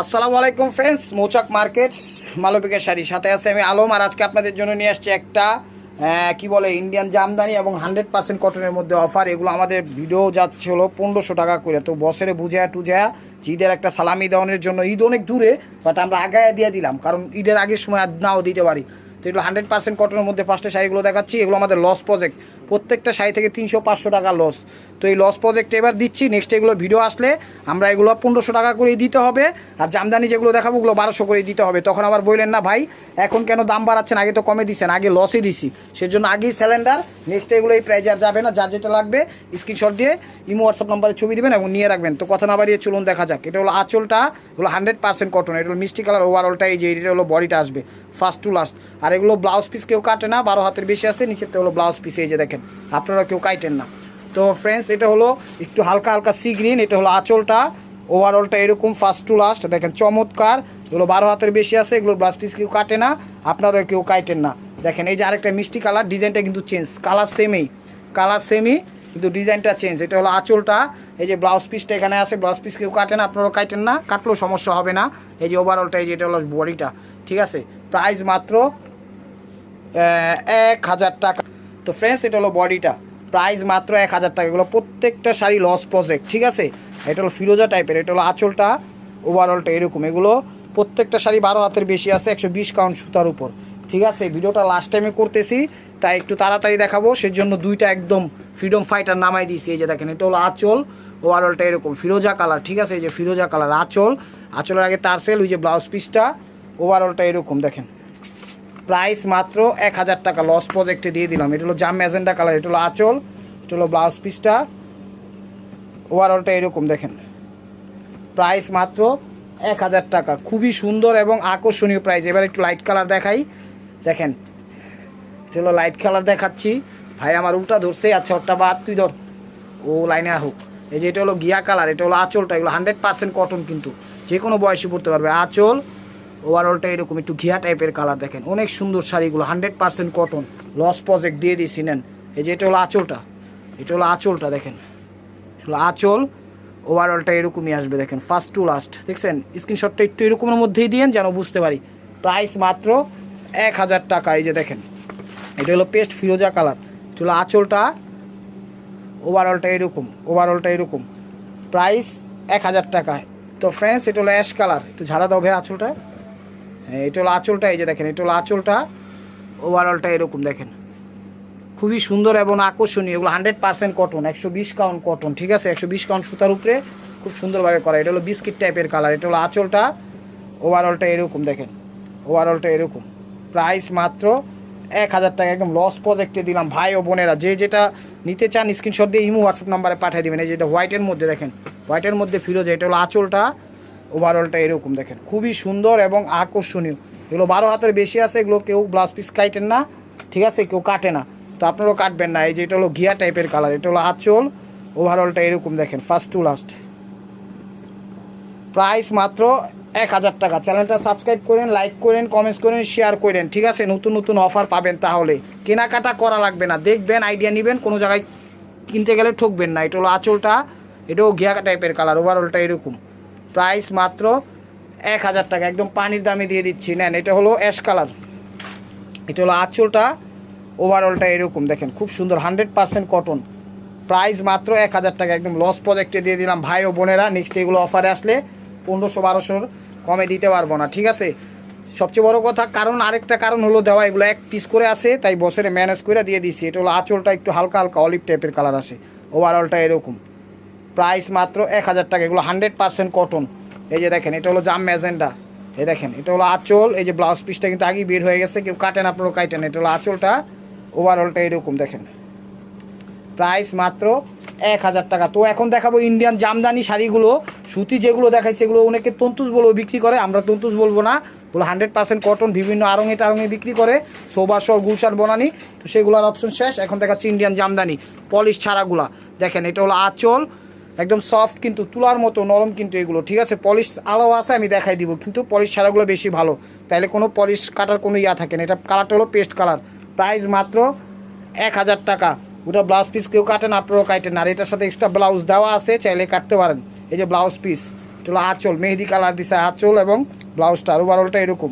আসসালামু আলাইকুম ফ্রেন্ডস, মৌচাক মার্কেটস মালবিকের শাড়ি সাথে আছে আমি আলম। আর আজকে আপনাদের জন্য নিয়ে আসছি একটা কি বলে ইন্ডিয়ান জামদানি এবং 100% কটনের মধ্যে অফার। এগুলো আমাদের ভিডিও যাচ্ছে হলো 1500 টাকা করে। তো বছরে বুঝা টুঝা ঈদের একটা সালামি দেওয়ানোর জন্য, ঈদ অনেক দূরে বাট আমরা আগায় দিয়ে দিলাম, কারণ ঈদের আগের সময় নাও দিতে পারি। তো এগুলো 100% কটনের মধ্যে পাঁচটা শাড়িগুলো দেখাচ্ছি। এগুলো আমাদের লস প্রজেক্ট, প্রত্যেকটা শাড়ি থেকে 300-500 টাকা লস। তো এই লস প্রজেক্টে এবার দিচ্ছি। নেক্সট এগুলো ভিডিও আসলে আমরা এগুলো 1500 টাকা করেই দিতে হবে। আর জামদানি যেগুলো দেখাবো ওগুলো 1200 করেই দিতে হবে। তখন আবার বললেন না ভাই এখন কেন দাম বাড়াচ্ছেন, আগে তো কমে দিচ্ছেন, আগে লসে দিছি, সেজন্য আগেই সিলিন্ডার। নেক্সট এগুলো এই প্রাইজে আর যাবে না। যার যেটা লাগবে স্ক্রিনশট দিয়ে ইমো হোয়াটসঅ্যাপ নাম্বারে ছবি দেবেন এবং নিয়ে রাখবেন। তো কথা না বাড়িয়ে চলুন দেখা যাক। এটা হলো আঁচলটা, এগুলো 100% কটন। এটা হলো মিষ্টি কালার ওভারঅলটা, এই যে এটা হলো বডিটা আসবে ফার্স্ট টু লাস্ট। আর এগুলো ব্লাউজ পিস কেউ কাটে না, 12 হাতের বেশি আছে। নিচেরটা হলো ব্লাউজ পিস, এই যে দেখেন, আপনারা কেউ কাটেন না। তো ফ্রেন্ডস এটা হলো একটু হালকা হালকা সি গ্রিন। এটা হলো আঁচলটা, ওভারঅলটা এরকম ফার্স্ট টু লাস্ট দেখেন, চমৎকার। এগুলো 12 হাতের বেশি আছে, এগুলো ব্লাউজ পিস কেউ কাটে না, আপনারা কেউ কাটেন না। দেখেন এই যে আরেকটা মিষ্টি কালার, ডিজাইনটা কিন্তু চেঞ্জ, কালার সেমই কিন্তু ডিজাইনটা চেঞ্জ। এটা হলো আঁচলটা, এই যে ব্লাউজ পিসটা এখানে আছে, ব্লাউজ পিস কেউ কাটে না, আপনারাও কাটেন না, কাটলেও সমস্যা হবে না। এই যে ওভারঅলটা, এই যে এটা হলো বডিটা, ঠিক আছে। প্রাইস মাত্র 1000 টাকা। তো ফ্রেন্ডস এটা হলো বডিটা, প্রাইস মাত্র 1000 টাকা। এগুলো প্রত্যেকটা শাড়ি লস প্রজেক্ট, ঠিক আছে। এটা হলো ফিরোজা টাইপের, এটা হলো আঁচলটা, ওভারঅলটা এরকম। এগুলো প্রত্যেকটা শাড়ি 12 হাতের বেশি আছে, 120 কাউন্ট সুতার উপর, ঠিক আছে। ভিডিওটা লাস্ট টাইমে করতেছি তাই একটু তাড়াতাড়ি দেখাবো, সেজন্য দুইটা একদম ফ্রিডম ফাইটার নামাই দিয়েছি। এই যে দেখেন এটা হলো আঁচল, ওভারঅলটা এরকম ফিরোজা কালার, ঠিক আছে। এই যে ফিরোজা কালার আঁচলের আগে টার্সেল, ওই যে ব্লাউজ পিসটা, ওভারঅলটা এরকম দেখেন। প্রাইস মাত্র 1000 টাকা, লস প্রজেক্টে দিয়ে দিলাম। এটা হলো জাম ম্যাজেন্ডা কালার, এটা হলো আঁচল, এটা হলো ব্লাউজ পিসটা, ওভারঅলটা এরকম দেখেন। প্রাইস মাত্র 1000 টাকা, খুবই সুন্দর এবং আকর্ষণীয় প্রাইস। এবার একটু লাইট কালার দেখাই, দেখেন এটা হলো লাইট কালার দেখাচ্ছি। ভাই আমার উল্টা ধরছে, আচ্ছা ওটা বাদ, তুই ধর, ও লাইনে হোক। এই যে এটা হলো গিয়া কালার, এটা হলো আঁচলটা। এগুলো 100% কটন, কিন্তু যে কোনো বয়সী পড়তে পারবে। আঁচল, ওভারঅলটা এরকম একটু ঘিয়া টাইপের কালার, দেখেন অনেক সুন্দর শাড়িগুলো, 100% কটন, লস প্রজেক্ট দিয়ে দিচ্ছি, নেন। এই যে এটা হলো আঁচলটা, এটা হলো আঁচলটা দেখেন, হলো আঁচল, ওভারঅলটা এরকমই আসবে দেখেন, ফার্স্ট টু লাস্ট। দেখছেন স্ক্রিনশটটা একটু এরকমের মধ্যেই দিয়েন যেন বুঝতে পারি। প্রাইস মাত্র 1000 টাকা। এই যে দেখেন এটা হলো পেস্ট ফিরোজা কালার, এটা হলো আঁচলটা, ওভারঅলটা এরকম। প্রাইস 1000 টাকা। তো ফ্রেন্ডস এটা হলো অ্যাশ কালার, একটু ঝাড়া দাও ভাই আঁচলটা। হ্যাঁ এটা হলো আঁচলটা, এই যে দেখেন এটা হলো আঁচলটা, ওভারঅলটা এরকম দেখেন, খুবই সুন্দর এবং আকর্ষণীয়। এগুলো 100% কটন, 120 কাউন্ট কটন, ঠিক আছে। 120 কাউন্ট সুতার উপরে খুব সুন্দরভাবে করা। এটা হলো বিস্কিট টাইপের কালার, এটা হলো আঁচলটা, ওভারঅলটা এরকম দেখেন, ওভারঅলটা এরকম। প্রাইস মাত্র 1000 টাকা, একদম লস প্রজেক্টে দিলাম। ভাই ও বোনেরা যে যেটা নিতে চান স্ক্রিনশট দিয়ে ইমো হোয়াটসঅ্যাপ নাম্বারে পাঠিয়ে দেবেন। এই যেটা হোয়াইটের মধ্যে দেখেন, হোয়াইটের মধ্যে ফিরোজা, এটা হলো আঁচলটা, ওভারঅলটা এরকম দেখেন, খুবই সুন্দর এবং আকর্ষণীয়। এগুলো 12 হাতের বেশি আছে, এগুলো কেউ ব্লাউজ পিস কাটেন না, ঠিক আছে, কেউ কাটে না, তো আপনারাও কাটবেন না। এই যে এটা হলো ঘিয়া টাইপের কালার, এটা হলো আঁচল, ওভারঅলটা এরকম দেখেন, ফার্স্ট টু লাস্ট। প্রাইস মাত্র 1000 টাকা। চ্যানেলটা সাবস্ক্রাইব করেন, লাইক করেন, কমেন্টস করেন, শেয়ার করেন, ঠিক আছে। নতুন নতুন অফার পাবেন, তাহলে কেনাকাটা করা লাগবে না, দেখবেন, আইডিয়া নেবেন, কোনো জায়গায় কিনতে গেলে ঠকবেন না। এটা হলো আঁচলটা, এটাও ঘিয়া টাইপের কালার, ওভারঅলটা এরকম। প্রাইস মাত্র 1000 টাকা, একদম পানির দামে দিয়ে দিচ্ছি, নেন। এটা হলো অ্যাশ কালার, এটা হলো আঁচলটা, ওভারঅলটা এরকম দেখেন, খুব সুন্দর, 100% কটন। প্রাইস মাত্র 1000 টাকা, একদম লস প্রজেক্টে দিয়ে দিলাম ভাই ও বোনেরা। নেক্সট এগুলো অফারে আসলে 1500-1200 কমে দিতে পারবো না, ঠিক আছে। সবচেয়ে বড় কথা, কারণ আরেকটা কারণ হলো দেওয়া, এগুলো এক পিস করে আসে তাই বছরে ম্যানেজ করে দিয়ে দিচ্ছি। এটা হলো আঁচলটা, একটু হালকা হালকা অলিভ টাইপের কালার আসে, ওভারঅলটা এরকম। প্রাইস মাত্র 1000 টাকা, এগুলো 100% কটন। এই যে দেখেন এটা হলো জাম ম্যাজেন্ডা, এই দেখেন এটা হলো আঁচল, এই যে ব্লাউজ পিসটা কিন্তু আগেই বের হয়ে গেছে, কেউ কাটেন, আপনারও কাটেন। এটা হলো আঁচলটা, ওভারঅলটা এরকম দেখেন। প্রাইস মাত্র 1000 টাকা। তো এখন দেখাবো ইন্ডিয়ান জামদানি শাড়িগুলো। সুতি যেগুলো দেখাইছে এগুলো অনেকে তন্তুস বলেও বিক্রি করে, আমরা তন্তুস বলবো না, ওগুলো 100% কটন, বিভিন্ন আড়ঙে টারঙে বিক্রি করে, সোবাসর গুলশান বনানি। তো সেগুলোর অপশন শেষ, এখন দেখাচ্ছি ইন্ডিয়ান জামদানি পলিশ ছাড়াগুলা। দেখেন এটা হলো আঁচল, একদম সফট কিন্তু তুলার মতো নরম কিন্তু এগুলো, ঠিক আছে। পলিশ আলো আছে, আমি দেখাই দিব, কিন্তু পলিশ ছাড়াগুলো বেশি ভালো, তাইলে কোনো পলিশ কাটার কোনো ইয়া থাকে না। এটা কালারটা হলো পেস্ট কালার। প্রাইস মাত্র 1000 টাকা। ওটা ব্লাউজ পিস কেউ কাটেন, আপনারাও কাটেন। আর এটার সাথে এক্সট্রা ব্লাউজ দেওয়া আছে, চাইলে কাটতে পারেন। এই যে ব্লাউজ পিস, এটা হলো আঁচল, মেহেদি কালার দিছে আঁচল এবং ব্লাউজটা, ওভারঅলটা এরকম।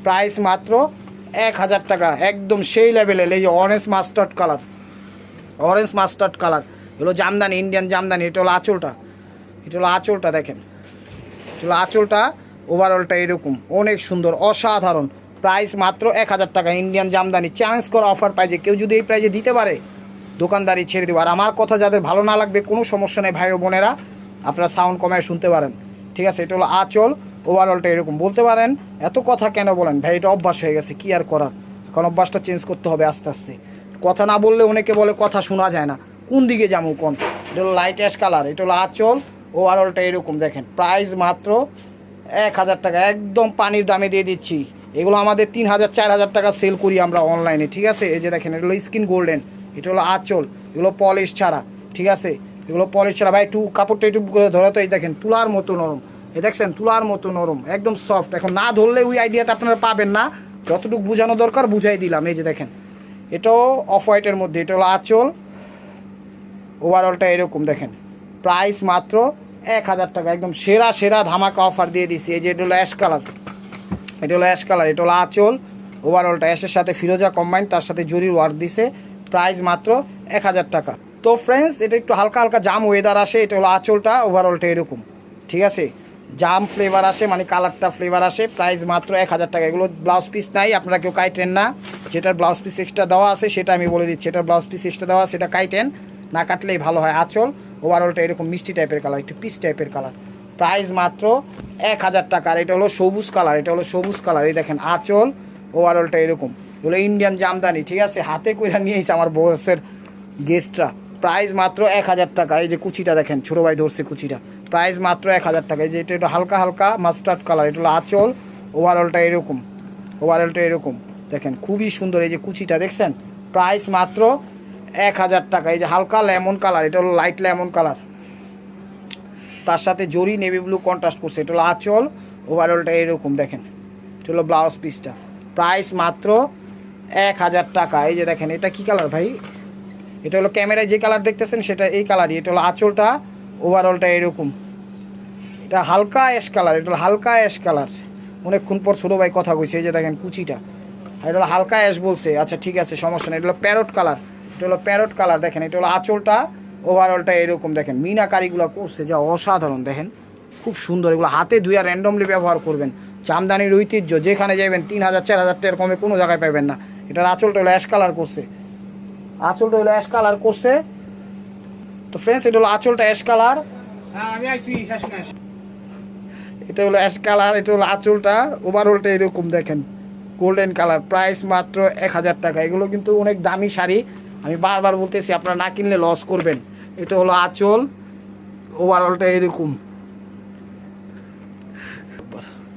প্রাইস মাত্র 1000 টাকা, একদম সেই লেভেলের। এই যে orange mustard colour, orange mustard colour, এগুলো জামদানি, ইন্ডিয়ান জামদানি। এটা হলো আঁচলটা, এটা হলো আঁচলটা দেখেন, এটা হলো আঁচলটা, ওভারঅলটা এরকম, অনেক সুন্দর, অসাধারণ। প্রাইস মাত্র 1000 টাকা, ইন্ডিয়ান জামদানি। চ্যালেঞ্জ করা অফার পাই যে কেউ যদি এই প্রাইজে দিতে পারে দোকানদারি ছেড়ে দেবো। আর আমার কথা যাদের ভালো না লাগবে কোনো সমস্যা নেই ভাই ও বোনেরা, আপনারা সাউন্ড কমায় শুনতে পারেন, ঠিক আছে। এটা হলো আঁচল, ওভারঅলটা এরকম। বলতে পারেন এত কথা কেন বলেন ভাই, এটা অভ্যাস হয়ে গেছে, কি আর করার, এখন অভ্যাসটা চেঞ্জ করতে হবে আস্তে আস্তে। কথা না বললে অনেকে বলে কথা শোনা যায় না, কোন দিকে যাবো কোন। এটা হলো লাইট অ্যাশ কালার, এটা হলো আঁচল, ওভারঅলটা এরকম দেখেন। প্রাইস মাত্র 1000 টাকা, একদম পানির দামে দিয়ে দিচ্ছি। এগুলো আমাদের 3000 4000 টাকা সেল করি আমরা অনলাইনে, ঠিক আছে। এই যে দেখেন, এটা হলো স্কিন গোল্ডেন, এটা হলো আঁচল, এগুলো পলিশ ছাড়া, ঠিক আছে। এগুলো পলিশ ছাড়া ভাই, একটু কাপড়টা একটু করে ধরে তো, এই দেখেন তুলার মতো নরম, এই দেখছেন তুলার মতো নরম, একদম সফট। এখন না ধরলে ওই আইডিয়াটা আপনারা পাবেন না, যতটুকু বোঝানো দরকার বুঝাই দিলাম। এই যে দেখেন, এটাও অফ হোয়াইটের মধ্যে, এটা হলো আঁচল, ওভারঅলটা এরকম দেখেন। প্রাইস মাত্র 1000 টাকা, একদম সেরা সেরা ধামাকা অফার দিয়ে দিচ্ছি। এই যে এটা হলো অ্যাশ কালার, এটা হলো অ্যাশ কালার, এটা হলো আঁচল, ওভারঅলটা অ্যাশের সাথে ফিরোজা কম্বাইন, তার সাথে জরির ওয়ার্ক দিছে। প্রাইস মাত্র 1000 টাকা। তো ফ্রেন্ডস, এটা একটু হালকা হালকা জাম ওয়েদার আসে, এটা হলো আঁচলটা, ওভারঅলটা এরকম, ঠিক আছে। জাম ফ্লেভার আসে, মানে কালারটা ফ্লেভার আসে। প্রাইস মাত্র 1000 টাকা। এগুলো ব্লাউজ পিস নাই, আপনারা কেউ কাইটেন না। যেটার ব্লাউজ পিস এক্সট্রা দেওয়া আছে সেটা আমি বলে দিচ্ছি, এটার ব্লাউজ পিস এক্সট্রা দেওয়া, সেটা কাইটেন না, কাটলেই ভালো হয়। আঁচল, ওভারঅলটা এরকম মিষ্টি টাইপের কালার, একটু পিস টাইপের কালার। প্রাইস মাত্র 1000 টাকা। আর এটা হলো সবুজ কালার, এটা হলো সবুজ কালার, এই দেখেন আঁচল, ওভারঅলটা এরকম। এগুলো ইন্ডিয়ান জামদানি, ঠিক আছে, হাতে কইরা নিয়ে এসে আমার বসের গেস্টরা। প্রাইস মাত্র 1000 টাকা। এই যে কুচিটা দেখেন, ছোটো ভাই ধরছে কুচিটা, প্রাইস মাত্র 1000 টাকা। এই যে এটা একটু হালকা হালকা মাস্টার্ড কালার, এটা হলো আঁচল, ওভারঅলটা এরকম, ওভারঅলটা এরকম দেখেন, খুবই সুন্দর। এই যে কুচিটা দেখছেন, প্রাইস মাত্র 1000 টাকা। এই যে হালকা লেমন কালার, এটা হলো লাইট লেমন কালার, তার সাথে জরি নেভি ব্লু কন্ট্রাস্ট করছে। এটা হলো আঁচল, ওভারঅলটা এরকম দেখেন, এটা হলো ব্লাউজ পিসটা। প্রাইস মাত্র 1000 টাকা। এই যে দেখেন, এটা কি কালার ভাই, এটা হলো ক্যামেরায় যে কালার দেখতেছেন সেটা এই কালারই। এটা হলো আঁচলটা, ওভারঅলটা এরকম, এটা হালকা অ্যাশ কালার, এটা হলো হালকা অ্যাশ কালার। অনেকক্ষণ পর ছোটো ভাই কথা কইছে। এই যে দেখেন কুচিটা, এটা হলো হালকা অ্যাশ বলছে, আচ্ছা ঠিক আছে সমস্যা নেই। এটা হলো প্যারট কালার, এটা হলো প্যারট কালার দেখেন। এটা হলো আঁচলটা, ওভারঅলটা এরকম দেখেন। মিনাকারিগুলো করছে যা অসাধারণ দেখেন, খুব সুন্দর। এগুলো হাতে ধুয়ে র্যান্ডমলি ব্যবহার করবেন। জামদানির ঐতিহ্য, যেখানে যাবেন 3000 4000 টাকার কমে কোনো জায়গায় পাবেন না। এটার আঁচলটা হলো অ্যাশ কালার করছে, আঁচলটা হলো অ্যাশ কালার করছে। তো ফ্রেন্ডস, এটা হলো আঁচলটা অ্যাশ কালার, এটা হলো অ্যাশ কালার, এটা হলো আঁচলটা, ওভারঅলটা এরকম দেখেন গোল্ডেন কালার। প্রাইস মাত্র 1000 টাকা। এগুলো কিন্তু অনেক দামি শাড়ি, আমি বারবার বলতেছি, আপনারা না কিনলে লস করবেন। এটা হলো আঁচল, ওভারঅলটা এরকম।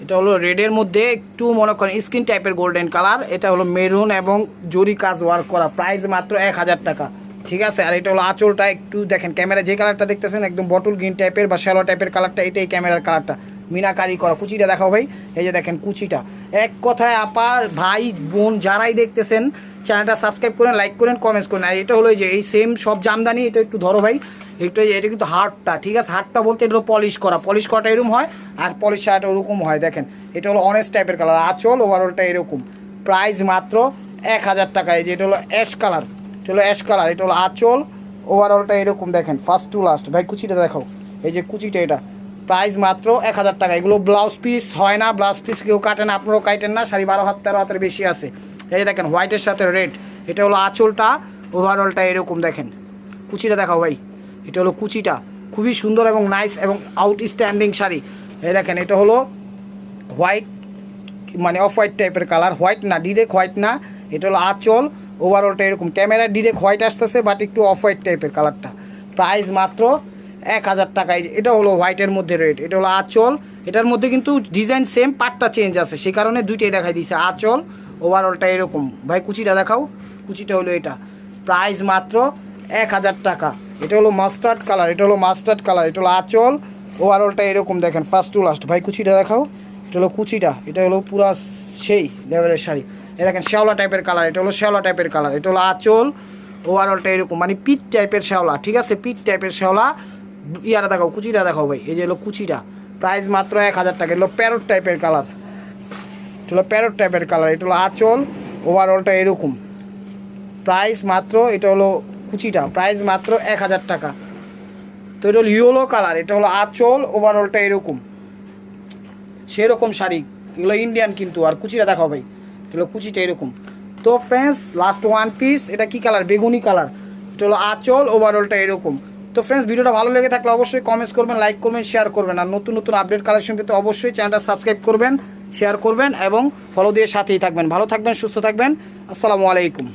এটা হলো রেডের মধ্যে একটু মনে করেন স্কিন টাইপের গোল্ডেন কালার, এটা হলো মেরুন এবং জরি কাজ ওয়ার্ক করা। প্রাইস মাত্র 1000 টাকা, ঠিক আছে। আর এটা হলো আঁচলটা, একটু দেখেন ক্যামেরা যে কালারটা দেখতেছেন একদম বটল গ্রিন টাইপের বা শ্যালো টাইপের কালারটা, এটাই ক্যামেরার কালারটা, মিনাকারি করা। কুচিটা দেখাও ভাই, এই যে দেখেন কুচিটা। এক কথায় আপা ভাই বোন যারাই দেখতেছেন, চ্যানেলটা সাবস্ক্রাইব করেন, লাইক করেন, কমেন্টস করেন। আর এটা হলো যে এই সেম সব জামদানি, এটা একটু ধরো ভাই, একটু এটা কিন্তু হার্টটা, ঠিক আছে, হার্টটা বলতে এটা পলিশ করা, পলিশ করাটা এরকম হয়, আর পলিশ ছাড়াটা ওরকম হয়। দেখেন এটা হলো অরেঞ্জ টাইপের কালার, আঁচল, ওভারঅলটা এরকম। প্রাইস মাত্র 1000 টাকা। এই যে এটা হলো অ্যাশ কালার, এটা হলো অ্যাশ কালার, এটা হলো আঁচল, ওভারঅলটা এরকম দেখেন ফার্স্ট টু লাস্ট। ভাই কুচিটা দেখাও, এই যে কুচিটা, এটা প্রাইস মাত্র 1000 টাকা। এগুলো ব্লাউজ পিস হয় না, ব্লাউজ পিস কেউ কাটেন, আপনারাও কাটেন না। শাড়ি 12 হাত 13 হাতের বেশি আছে। এই যে দেখেন হোয়াইটের সাথে রেড, এটা হলো আঁচলটা, ওভারঅলটা এরকম দেখেন। কুচিটা দেখাও ভাই, এটা হলো কুচিটা, খুবই সুন্দর এবং নাইস এবং আউটস্ট্যান্ডিং শাড়ি। এই দেখেন, এটা হলো হোয়াইট, মানে অফ হোয়াইট টাইপের কালার, হোয়াইট না, ডিরেক্ট হোয়াইট না। এটা হলো আঁচল, ওভারঅলটা এরকম। ক্যামেরায় ডিরেক্ট হোয়াইট আসতেছে, বাট একটু অফ হোয়াইট টাইপের কালারটা। প্রাইস মাত্র 1000 টাকায়। এটা হলো হোয়াইটের মধ্যে রেড, এটা হলো আঁচল। এটার মধ্যে কিন্তু ডিজাইন সেম, পাটটা চেঞ্জ আছে, সে কারণে দুইটাই দেখাই দিয়েছে। আঁচল, ওভারঅলটা এরকম। ভাই কুচিটা দেখাও, কুচিটা হলো এটা। প্রাইস মাত্র 1000 টাকা। এটা হলো মাস্টার্ড কালার, এটা হলো মাস্টার্ড কালার, এটা হলো আঁচল, ওভারঅলটা এরকম দেখেন ফার্স্ট টু লাস্ট। ভাই কুচিটা দেখাও, এটা হলো কুচিটা, এটা হলো পুরা সেই লেভেলের শাড়ি। এই দেখেন শ্যাওলা টাইপের কালার, এটা হলো শ্যাওলা টাইপের কালার, এটা হলো আঁচল, ওভারঅলটা এরকম, মানে পিট টাইপের শ্যাওলা, ঠিক আছে, পিট টাইপের শ্যাওলা। ইয়ারা দেখাও, কুচিটা দেখাও ভাই, এই যে হলো কুচিটা। প্রাইস মাত্র 1000 টাকা। এগুলো প্যারট টাইপের কালার, এটা হলো প্যারট টাইপের কালার। এটা হলো আঁচল, ওভারঅলটা এরকম। প্রাইস মাত্র, এটা হলো কুচিটা, প্রাইস মাত্র 1000 টাকা। তো এটা হলো ইয়েলো কালার, এটা হলো আঁচল, ওভারঅলটা এরকম, সেরকম শাড়ি। এগুলো ইন্ডিয়ান কিন্তু। আর কুচিটা দেখাও ভাই, এটা হলো কুচিটা এরকম। তো ফ্রেন্ডস লাস্ট ওয়ান পিস, এটা কি কালার? বেগুনি কালার। এটা হলো আঁচল, ওভারঅলটা এরকম। তো ফ্রেন্ডস ভিডিওটা ভালো লেগে থাকলে অবশ্যই কমেন্টস করবেন, লাইক করবেন, শেয়ার করবেন। আর নতুন নতুন আপডেট কালেকশন পেতে অবশ্যই চ্যানেলটা সাবস্ক্রাইব করবেন, শেয়ার করবেন এবং ফলো দিয়ে সাথেই থাকবেন। ভালো থাকবেন, সুস্থ থাকবেন। আসসালামু আলাইকুম।